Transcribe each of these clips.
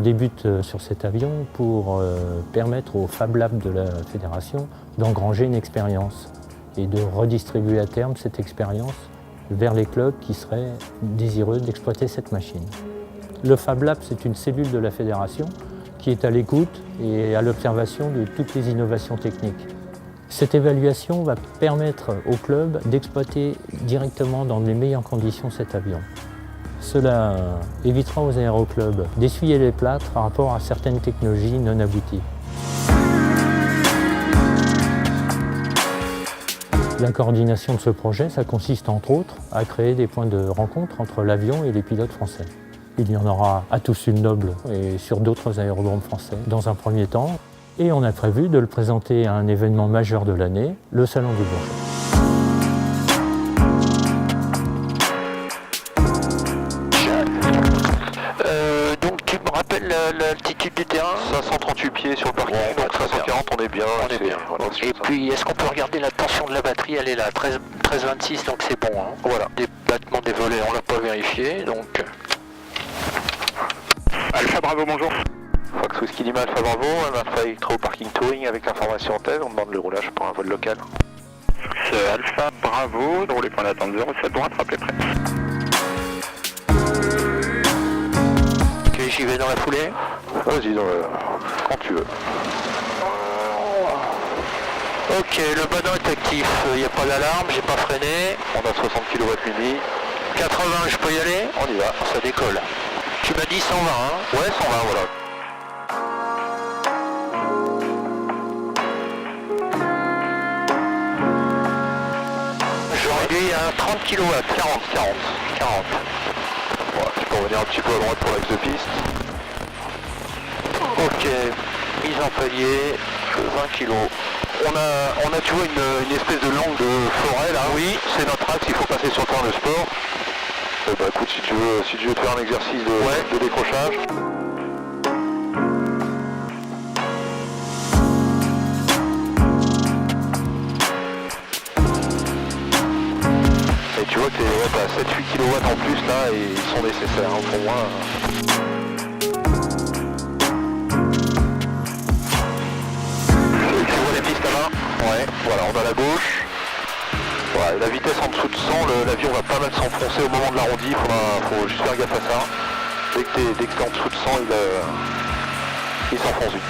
débute sur cet avion pour permettre au Fab Lab de la Fédération d'engranger une expérience et de redistribuer à terme cette expérience vers les clubs qui seraient désireux d'exploiter cette machine. Le Fab Lab, c'est une cellule de la Fédération qui est à l'écoute et à l'observation de toutes les innovations techniques. Cette évaluation va permettre aux clubs d'exploiter directement dans les meilleures conditions cet avion. Cela évitera aux aéroclubs d'essuyer les plâtres par rapport à certaines technologies non abouties. La coordination de ce projet, ça consiste entre autres à créer des points de rencontre entre l'avion et les pilotes français. Il y en aura à Toussus-le-Noble et sur d'autres aérodromes français dans un premier temps. Et on a prévu de le présenter à un événement majeur de l'année, le Salon du Bourget. Donc tu me rappelles l'altitude du terrain? 538 pieds sur le parking, donc 540 on est bien. Voilà, et puis est-ce qu'on peut regarder la tension de la batterie? Elle est là, 13,26, donc c'est bon. Hein. Voilà, des battements des volets, on l'a pas vérifié, donc... Alpha Bravo, bonjour. Fox Whisky Lima Alpha Bravo, un Alpha Electro Parking Touring avec information en tête, on demande le roulage pour un vol local. C'est Alpha Bravo, roulez point d'attente 07 droite, rappelez prêt. Ok, j'y vais dans la foulée. Vas-y, quand tu veux. Ok, le badin est actif, il n'y a pas d'alarme, j'ai pas freiné. On a 60 kW mini. 80, je peux y aller? On y va. Ça décolle. Tu m'as dit 120, hein? Ouais, 120, voilà. Je réduis à 30 kW, 40. Voilà, tu peux revenir un petit peu à droite pour l'axe de piste. Ok, mise en palier, 20 kg. On a tu vois une espèce de langue de forêt là. Oui. C'est notre axe, il faut passer sur le terrain de sport. Bah écoute, si tu veux te faire un exercice de décrochage. Et tu vois que t'as 7-8 kW en plus là et ils sont nécessaires hein, pour moi. Tu vois les pistes là-bas? Ouais, voilà, on a la gauche. Ouais, la vitesse en dessous de 100, l'avion va pas mal s'enfoncer au moment de l'arrondi, faut juste faire gaffe à ça. Dès que t'es en dessous de 100, il s'enfonce vite.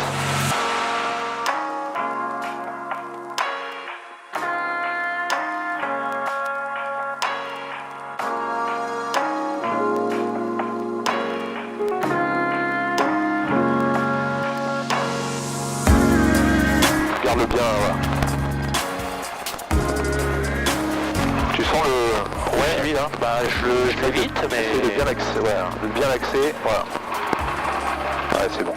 Regarde-le bien, voilà. Tu sens le... Ouais, lui, là bah je l'évite, mais... Il est bien axé, ouais, bien axé, voilà. Ouais, c'est bon.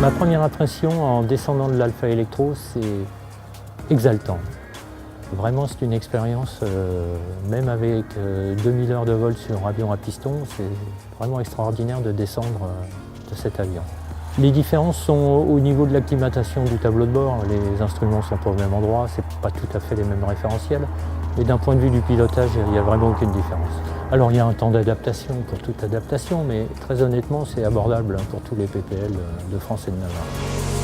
Ma première impression en descendant de l'Alpha Electro, c'est exaltant. Vraiment, c'est une expérience, même avec 2000 heures de vol sur avion à piston, c'est vraiment extraordinaire de descendre de cet avion. Les différences sont au niveau de l'acclimatation du tableau de bord. Les instruments sont pas au même endroit, c'est pas tout à fait les mêmes référentiels. Mais d'un point de vue du pilotage, il n'y a vraiment aucune différence. Alors il y a un temps d'adaptation pour toute adaptation, mais très honnêtement, c'est abordable pour tous les PPL de France et de Navarre.